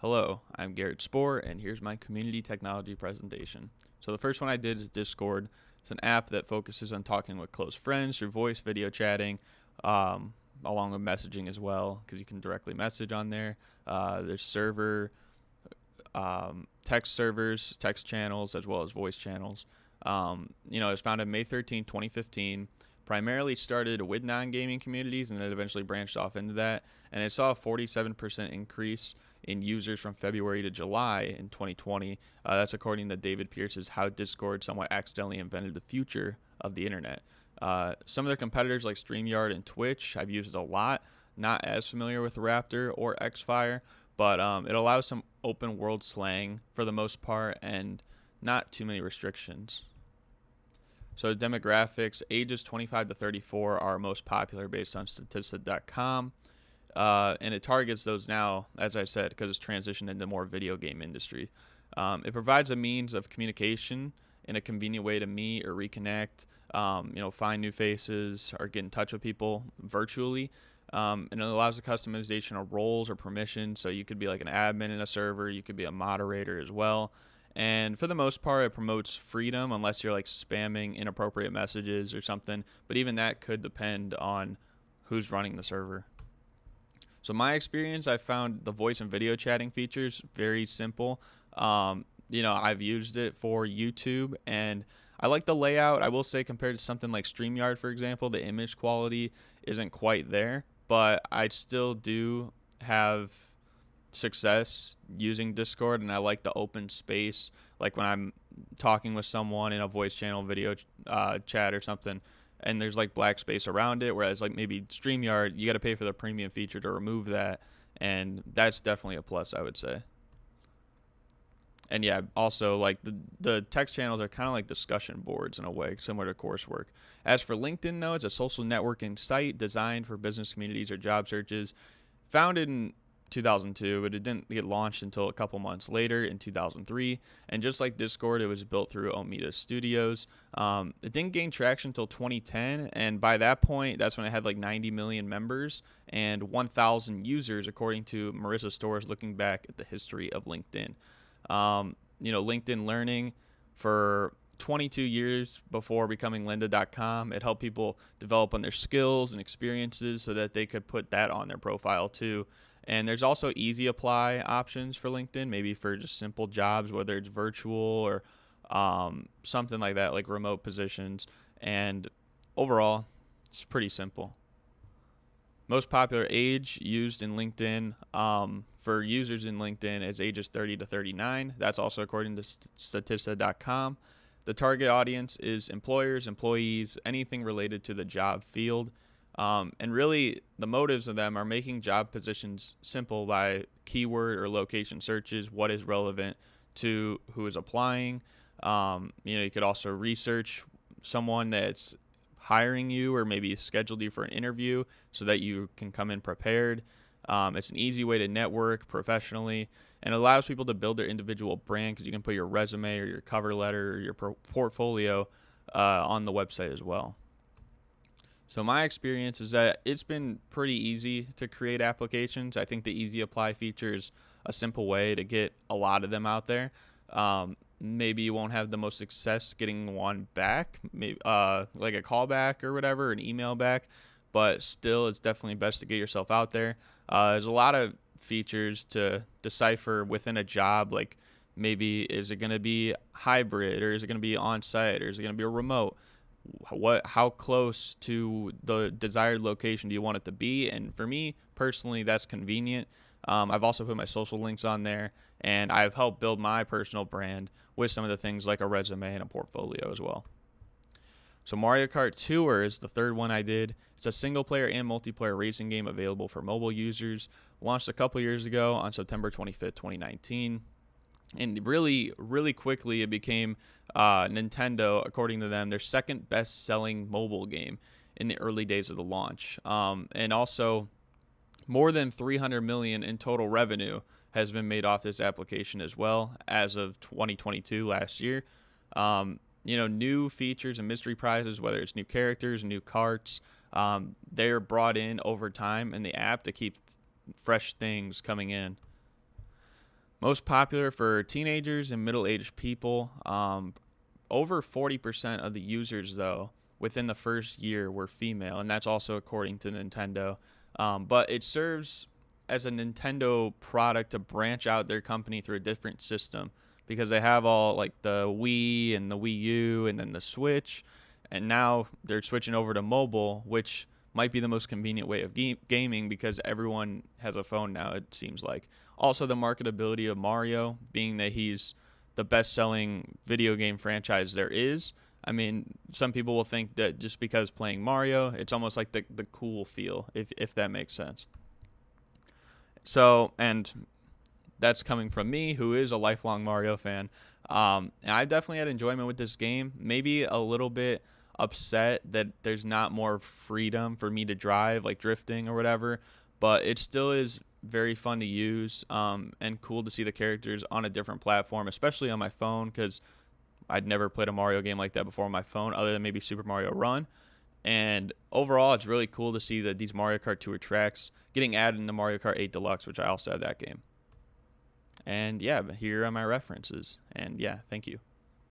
Hello, I'm Garrett Spohr, and here's my community technology presentation. So the first one I did is Discord. It's an app that focuses on talking with close friends through voice, video chatting, along with messaging as well, because you can directly message on there. There's text servers, text channels, as well as voice channels. It was founded May 13th, 2015. Primarily started with non-gaming communities and then eventually branched off into that. And it saw a 47% increase in users from February to July in 2020. That's according to David Pierce's How Discord Somewhat Accidentally Invented the Future of the Internet. Some of their competitors like StreamYard and Twitch I've used a lot. Not as familiar with Raptor or Xfire, but it allows some open world slang for the most part and not too many restrictions. So demographics, ages 25 to 34 are most popular based on Statista.com. And it targets those now, as I said, because it's transitioned into more video game industry. It provides a means of communication in a convenient way to meet or reconnect, find new faces or get in touch with people virtually. And it allows the customization of roles or permissions. So you could be like an admin in a server, you could be a moderator as well. And for the most part, it promotes freedom unless you're like spamming inappropriate messages or something. But even that could depend on who's running the server. So my experience, I found the voice and video chatting features very simple. I've used it for YouTube and I like the layout. I will say compared to something like StreamYard, for example, the image quality isn't quite there. But I still do have success using Discord, and I like the open space. Like when I'm talking with someone in a voice channel, video chat or something, and there's like black space around it, whereas like maybe StreamYard, you got to pay for the premium feature to remove that, and that's definitely a plus, I would say. And yeah, also like the text channels are kind of like discussion boards in a way, similar to coursework. As for LinkedIn, though, it's a social networking site designed for business communities or job searches. Founded in 2002, but it didn't get launched until a couple months later in 2003. And just like Discord, it was built through Omida Studios. It didn't gain traction until 2010, and by that point, that's when it had like 90 million members and 1,000 users, according to Marissa Stores, looking back at the history of LinkedIn. LinkedIn Learning for 22 years before becoming lynda.com. It helped people develop on their skills and experiences so that they could put that on their profile too. And there's also easy apply options for LinkedIn, maybe for just simple jobs, whether it's virtual or something like that, like remote positions. And overall, it's pretty simple. Most popular age used in LinkedIn for users in LinkedIn is ages 30 to 39. That's also according to Statista.com. The target audience is employers, employees, anything related to the job field. And really, the motives of them are making job positions simple by keyword or location searches, what is relevant to who is applying. You could also research someone that's hiring you or maybe scheduled you for an interview so that you can come in prepared. It's an easy way to network professionally and allows people to build their individual brand because you can put your resume or your cover letter or your portfolio on the website as well. So my experience is that it's been pretty easy to create applications. I think the easy apply feature is a simple way to get a lot of them out there. Maybe you won't have the most success getting one back, maybe like a callback or whatever, an email back, but still it's definitely best to get yourself out there. There's a lot of features to decipher within a job, like maybe is it going to be hybrid or is it going to be on-site or is it going to be a remote? How close to the desired location do you want it to be? And for me personally, that's convenient. I've also put my social links on there, and I've helped build my personal brand with some of the things like a resume and a portfolio as well. So Mario Kart Tour is the third one I did. It's a single player and multiplayer racing game available for mobile users. Launched a couple years ago on September 25th, 2019. And really, really quickly, it became Nintendo, according to them, their second best-selling mobile game in the early days of the launch. And also, more than 300 million in total revenue has been made off this application as well as of 2022, last year. New features and mystery prizes, whether it's new characters, new carts, they're brought in over time in the app to keep fresh things coming in. Most popular for teenagers and middle-aged people. Over 40% of the users, though, within the first year were female, and that's also according to Nintendo. But it serves as a Nintendo product to branch out their company through a different system because they have all like the Wii and the Wii U and then the Switch, and now they're switching over to mobile, which might be the most convenient way of gaming because everyone has a phone now, it seems like. Also, the marketability of Mario, being that he's the best-selling video game franchise there is. I mean, some people will think that just because playing Mario, it's almost like the cool feel, if that makes sense. So, and that's coming from me, who is a lifelong Mario fan. And I definitely had enjoyment with this game. Maybe a little bit upset that there's not more freedom for me to drive, like drifting or whatever. But it still is very fun to use and cool to see the characters on a different platform, especially on my phone, because I'd never played a Mario game like that before on my phone, other than maybe Super Mario Run. And overall, it's really cool to see that these Mario Kart Tour tracks getting added into Mario Kart 8 Deluxe, which I also have that game. And yeah, here are my references. And yeah, thank you.